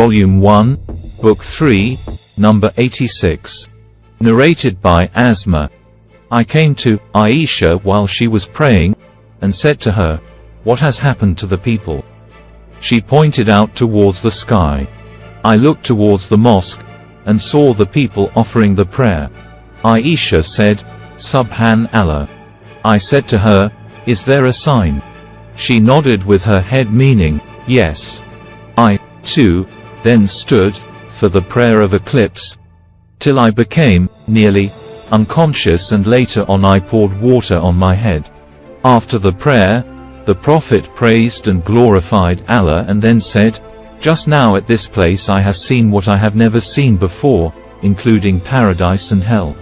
Volume 1, Book 3, number 86. Narrated by Asma. I came to Aisha while she was praying, and said to her, "What has happened to the people?" She pointed out towards the sky. I looked towards the mosque, and saw the people offering the prayer. Aisha said, "Subhan Allah." I said to her, "Is there a sign?" She nodded with her head meaning, yes. I, too, then stood, for the prayer of eclipse, till I became, nearly, unconscious, and later on I poured water on my head. After the prayer, the Prophet praised and glorified Allah and then said, "Just now at this place I have seen what I have never seen before, including paradise and hell.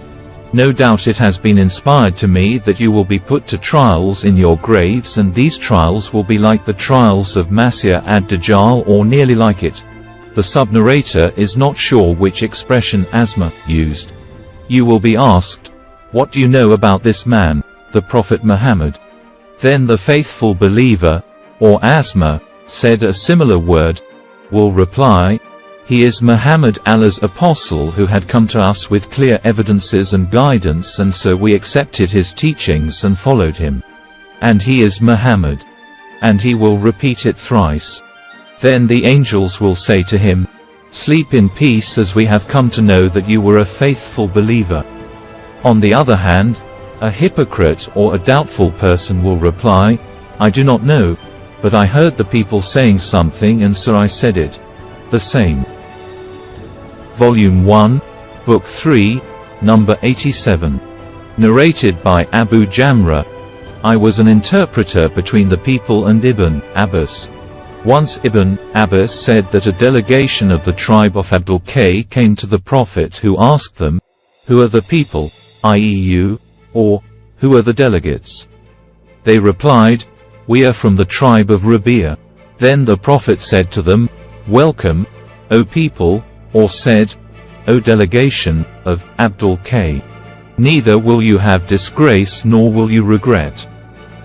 No doubt it has been inspired to me that you will be put to trials in your graves, and these trials will be like the trials of Masih ad-Dajjal or nearly like it." The sub-narrator is not sure which expression Asma used. You will be asked, "What do you know about this man, the Prophet Muhammad?" Then the faithful believer, or Asma, said a similar word, will reply, "He is Muhammad, Allah's apostle, who had come to us with clear evidences and guidance, and so we accepted his teachings and followed him. And he is Muhammad." And he will repeat it thrice. Then the angels will say to him, "Sleep in peace, as we have come to know that you were a faithful believer." On the other hand, a hypocrite or a doubtful person will reply, "I do not know, but I heard the people saying something and so I said it." The same. Volume 1, Book 3, number 87. Narrated by Abu Jamra. I was an interpreter between the people and Ibn Abbas. Once Ibn Abbas said that a delegation of the tribe of Abdul K came to the Prophet, who asked them, "Who are the people, i.e. you, or, who are the delegates?" They replied, "We are from the tribe of Rabi'a." Then the Prophet said to them, "Welcome, O people," or said, "O delegation, of Abdul K. Neither will you have disgrace nor will you regret."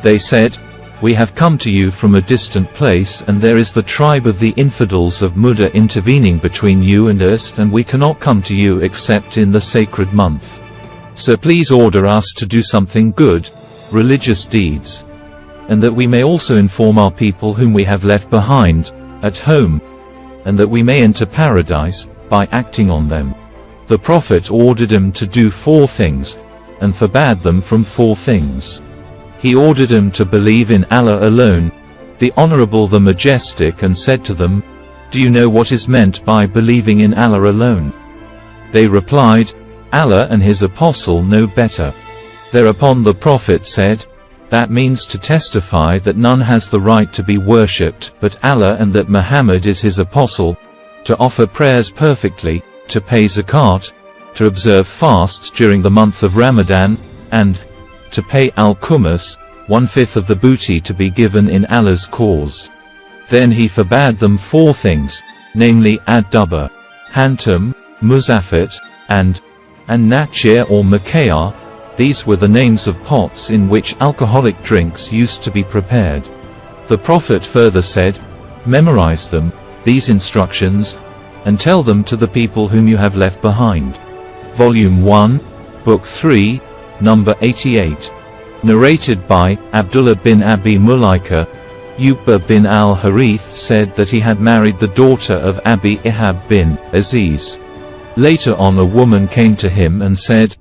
They said, "We have come to you from a distant place, and there is the tribe of the infidels of Mudda intervening between you and us, and we cannot come to you except in the sacred month. So please order us to do something good, religious deeds, and that we may also inform our people whom we have left behind, at home, and that we may enter paradise, by acting on them." The Prophet ordered them to do 4 things, and forbade them from 4 things. He ordered them to believe in Allah alone, the Honorable, the Majestic, and said to them, "Do you know what is meant by believing in Allah alone?" They replied, "Allah and his apostle know better." Thereupon the Prophet said, "That means to testify that none has the right to be worshipped but Allah, and that Muhammad is his apostle, to offer prayers perfectly, to pay zakat, to observe fasts during the month of Ramadan, and to pay al-Khumus, 1/5 of the booty, to be given in Allah's cause." Then he forbade them 4 things, namely ad-Duba, Hantum, Muzafat, and Nachir or Makayah. These were the names of pots in which alcoholic drinks used to be prepared. The Prophet further said, "Memorize them, these instructions, and tell them to the people whom you have left behind." Volume 1, Book 3, number 88. Narrated by Abdullah bin Abi Mulaika. Uqba bin al-Harith said that he had married the daughter of Abi Ihab bin Aziz. Later on, a woman came to him and said,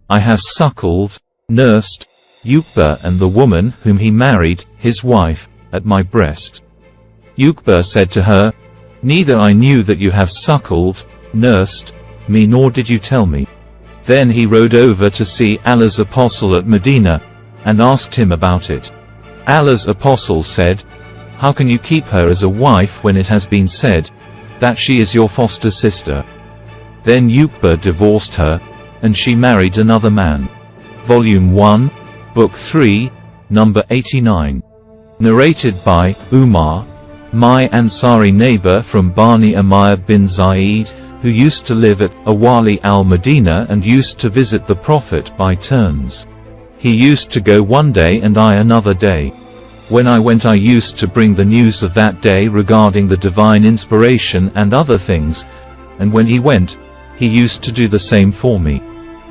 "I have suckled, nursed, Uqba and the woman whom he married, his wife, at my breast." Uqba said to her, "Neither I knew that you have suckled, nursed me, nor did you tell me." Then he rode over to see Allah's apostle at Medina, and asked him about it. Allah's apostle said, "How can you keep her as a wife when it has been said that she is your foster sister?" Then Uqba divorced her, and she married another man. Volume 1, Book 3, number 89. Narrated by Umar. My Ansari neighbor from Bani Amir bin Zaid, who used to live at Awali al-Madinah and used to visit the Prophet by turns. He used to go one day and I another day. When I went I used to bring the news of that day regarding the divine inspiration and other things, and when he went, he used to do the same for me.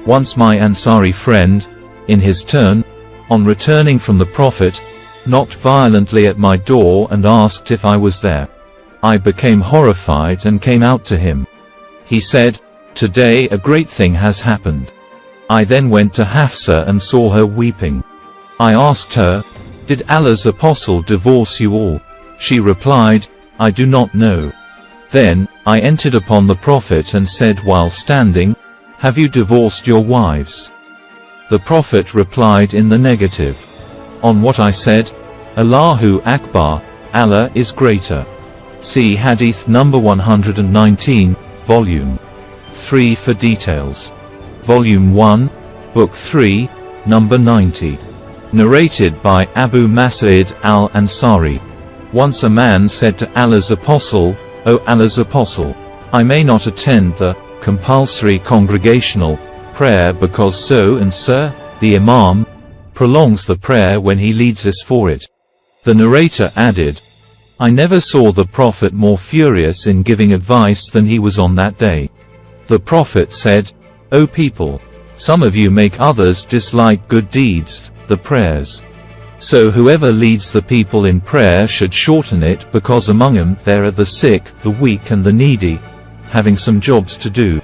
Once my Ansari friend, in his turn, on returning from the Prophet, knocked violently at my door and asked if I was there. I became horrified and came out to him. He said, "Today a great thing has happened." I then went to Hafsa and saw her weeping. I asked her, "Did Allah's apostle divorce you all?" She replied, "I do not know." Then, I entered upon the Prophet and said while standing, "Have you divorced your wives?" The Prophet replied in the negative. On what I said, "Allahu Akbar, Allah is greater." See Hadith number 119, Volume 3 for details. Volume 1, Book 3, number 90. Narrated by Abu Mas'ud al-Ansari. Once a man said to Allah's apostle, "O Allah's apostle, I may not attend the compulsory congregational prayer because so and so, the Imam, prolongs the prayer when he leads us for it." The narrator added, "I never saw the Prophet more furious in giving advice than he was on that day." The Prophet said, "O people, some of you make others dislike good deeds, the prayers. So whoever leads the people in prayer should shorten it because among them there are the sick, the weak and the needy, having some jobs to do.